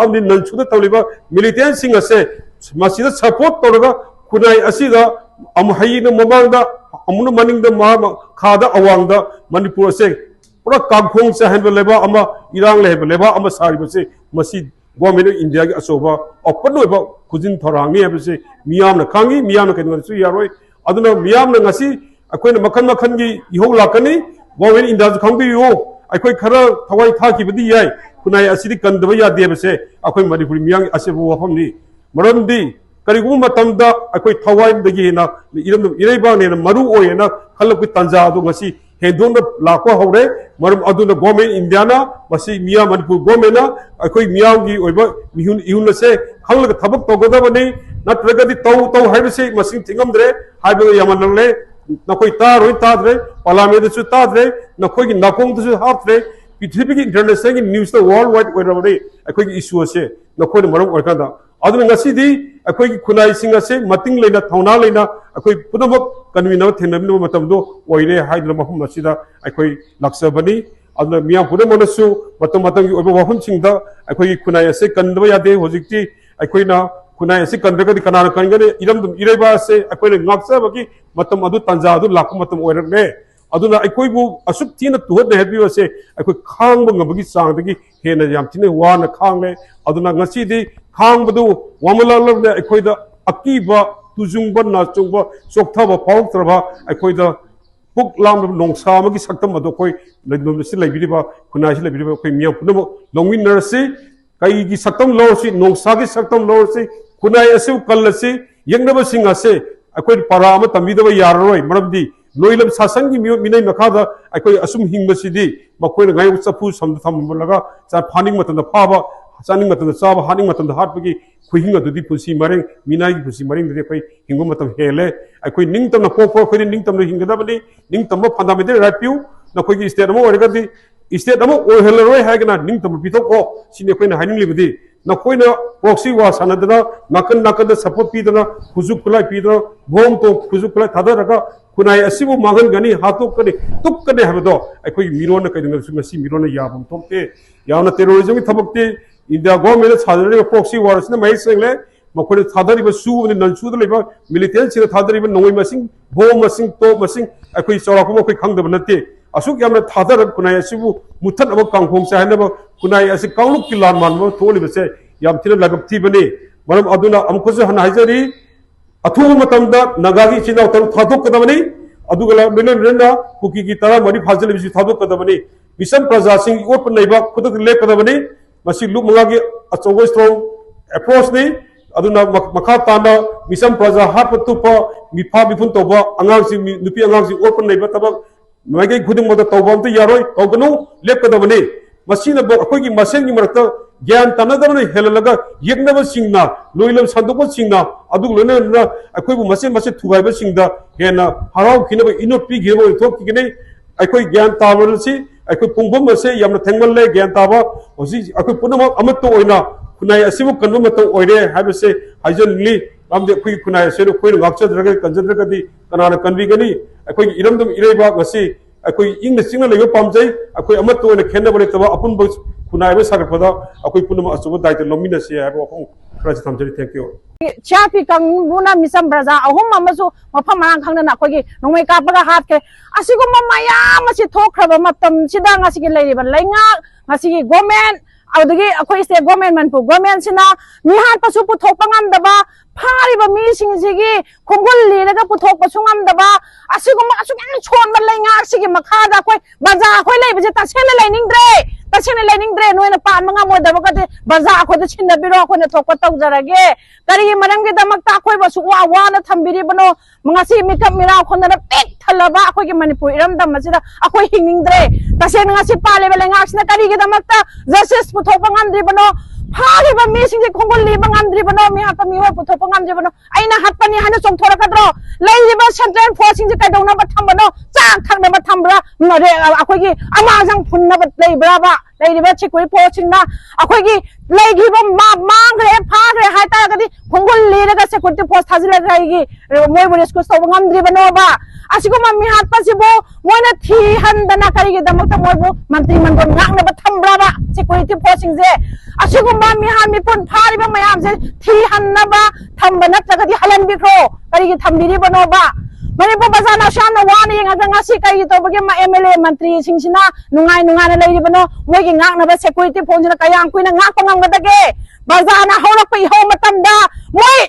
amni nanchuda tawliba militant sing ase masida support tawraga kunai asida amhayi na mamangda amuna maningda ma khada awangda manipur ase pura kangkhong se hanbel leba ama irang leba ama sari base masi government of India ki asoba open oiba khujin thorangi abase miyam na khangi miyam na kedon su yaroi aduna miyam na ngasi akoi na makhan gi ihol lakani government India khangbi yo akoi khara thawai tha ki bidi yai kunai asidi kandaba ya de base akoi manipur miyam asebu wafam ni maramdi karigu matamda akoi thawai dagi na iram ireba ne maru oyena khalak tanja adu ngasi hedon lakwa hore marum aduna government India na masi miya manipur government na akoi miyam gi oiba ihun se khalak thabak togoda bani natragadi tau haibase masing tingamdre haibe yamanle nakoi taroi tadre parliament su tadre nakoi gi nakong su hapre pithibig international news the worldwide where akoi gi issue ase nakoi marum orkanda aduna ngasi di akoi gi khunai singa se mating leina thauna leina akoi punamak kanwina thenamino matamdo oire haidra mahum masida akoi laksabani aduna miya punamonasu matam gi oba wahun singda akoi gi khunai ase kandba yade hojikti akoi na kunai ase kandaga di kanana kangane iramdum ireba ase akoi na ngaksa bagi matam adu tanja adu lakku matam oirakne aduna akoi bu asuk tina tuhot ne hebi ase akoi khang ba ngabagi sang dagi hena yam tine wana khangle aduna ngasi di khang badu wamalalab ne akoi da akiba tujungba na chungba sokthaba pawtraba akoi da puk lam nongsa magi saktam adu koi ledum si laibiriba kunai si laibiriba koi miyam puno longwin nurse kai gi saktam lor si nongsa gi saktam lor si kunai asu kallasi yengnaba singa se akoi parama tamidaba yaroi maramdi loilam sasang gi minai makhada akoi asum hingbasidi makoi na ngai chapu sam thamlaga cha phaning matanda phaba chaning matanda chaba haning matanda hatpagi khuhinga dudi pusi mareng minai gi pusi mareng de koi hingom matam hele akoi ningtam na popo koi ningtam na hingadabani ningtam fundamental right piu na koi gi state mo orgadi state mo ohelroi hagna ningtam pitoko sine koi na haning libdi na koi na proxy wa sanadana nakan da support pidana khuzuk kulai pidana bom to khuzuk kulai thadaraga kunai asibu magan gani hatok kane tuk kane habdo akoi mirona kaidinga sumasi mirona yabam tokte yauna terrorism ki thabakte India government sadari proxy wars na mai sengle makoi thadari ba su ni nansu da leba militant sira thadari ba nongoi masing bom masing to masing akoi sora ko makoi khangda banate asuk yamna thadar kunai asibu muthan aba kangkhong sa hana ba kunai asi kauluk kilan man mo tholi base yam thila lagap thi bane maram aduna amkhosu han haijari athu matamda nagagi china tar thadok kadamani adugala menena kuki ki tara mari phajal bisi thadok kadamani misam praja sing ot naiba khudak le kadamani masi luk mangagi achogo strong approach ni aduna makha tana misam praja hapatu pa mipa bifun toba angang sing nupi angang sing ot naiba tabak magai khuding moda tawbam tu yaroi tawganu le kadamani masina bo akoi gi masen gi marakta gyan tanadamani helalaga yegnaba singna loilam sandokba singna adug lone na akoi bu masen thugaiba singda hena harau khinaba inot pi gebo thok kigene akoi gyan tabarsi akoi pungbom ase yamna thengmal le gyan taba osi akoi punama amatto oina kunai asibu kanba mato oire habase hajanli amde koi kunai ase no koi ngakcha draga kanjadra di kanana kanbi gani akoi iramdum ireba ngasi akoi ingna singna lego pamjai akoi amatto oina khenna bale taba apun bo kunai ba sagar pada akoi punama asuba daita lomina se habo apun krasi thamjari thank you chapi kang buna misam braza ahum amasu mafam marang khangna na khoi nongmai ka paga hat ke asigo mamaya masi thokhraba matam sida ngasi ge leiba lainga ngasi ge government adagi akhoi state government manpu government sina mi hat pasu pu thok pangam daba phariba mi sing sigi khongol liraga pu thok pasu ngam daba asigo ma asu kan chon ba lainga sigi makha da khoi baza khoi leiba je ta sele laining dre tasene lening dre noina pa manga mo daba ka baza khoi da chinna biro khoi na thok ta jarage kari maram ge damak ta khoi ba su wa wa na thambiri bano mangasi mikap mira khona na pek thalaba khoi ge manipur iram dam masida akhoi hingning dre tasene ngasi pa le belenga sna kari ge damak ta justice pu thok pangam dri bano phari ba mi sing ge khongol li bangam dri bano mi ha pa mi wa pu thok pangam je bano aina hat pani hana som thora kadro lai ba central force sing je kai dong na ba thambano chak thak na ba thambra ngare akhoi ge ama jang phun na ba lei bra ba लेरिबा security फोर्ससिंगना अखोगी लेगिबा मांगरे फागरे हाइतारगदि खुंगुल लेरगा security force थाजिलगागी मोयबु रेस्क्यू तौबा ngamdribanoba asiguma mi hatpasibo moina thi handana karigi damakta moybu mantri mandon ngangnaba thambraba security forcing je asiguma mi han mi pon phariba mayam je thi hannaba thamba natragadi halan bikro karigi thambiribanoba Manipur bazana shamna wani nga ngasi kai to bage ma MLA mantri singsina nungai na leiribano moigi ngangnaba security force na kayang kuina ngak pangamgadage bazana hawrak pai ho matamda moi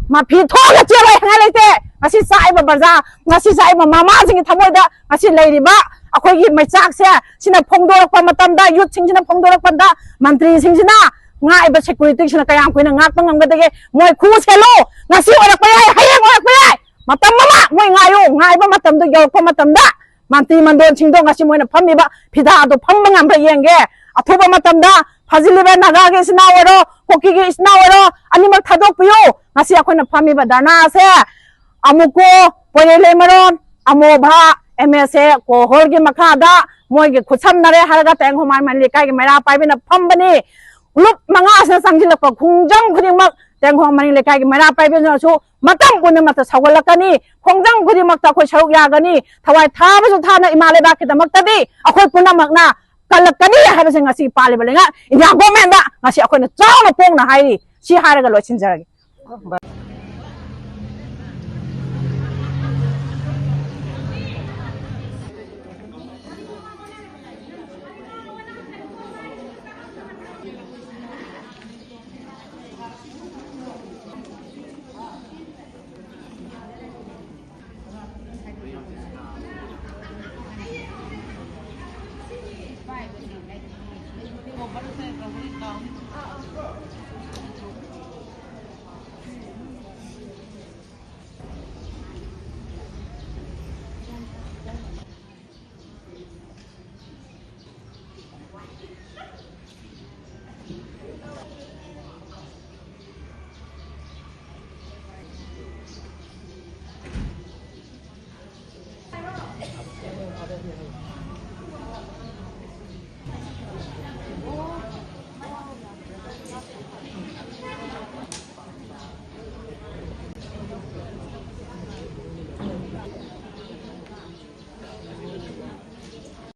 ma phi thoga chela ngalete ngasi saiba baza ngasi saiba mama singi thamoida ngasi leiriba akhoi maichak se sina phongdorakpa matamda youth singsina phongdorakpanda mantri singsina ngaiba security sina kayang kuina ngak pangamgadage moi khu selo ngasi orakpa yai hayang orakpa yai matam mama moi ngayo ngaiba matamda yawpa matamda mantri mandon singdo ngasi moina phamiba phida do phamba ngamba yenge athoba matamda faziliba nagage sinawero kokige sinawero animak thadok piyo ngasi akhona phamiba dana se AMUCO PLMPAM AMAWOVA MSF COHR ge makhada moige khutsamnare haraga tengho man likai ge mera paibina phambani lup manga asna sangjilakpa khungjang khudingmak tengho man likai ge mera paibina su matam punamakta sawalakani khungjang khudingmakta khoi saruk yagani thawai thabasu thana imale ba ki damaktadi akhoi punamakna kalakani haibase ngasi paliba lenga india government da ngasi akhoi chawna pongna hairi si haraga loichinjaragi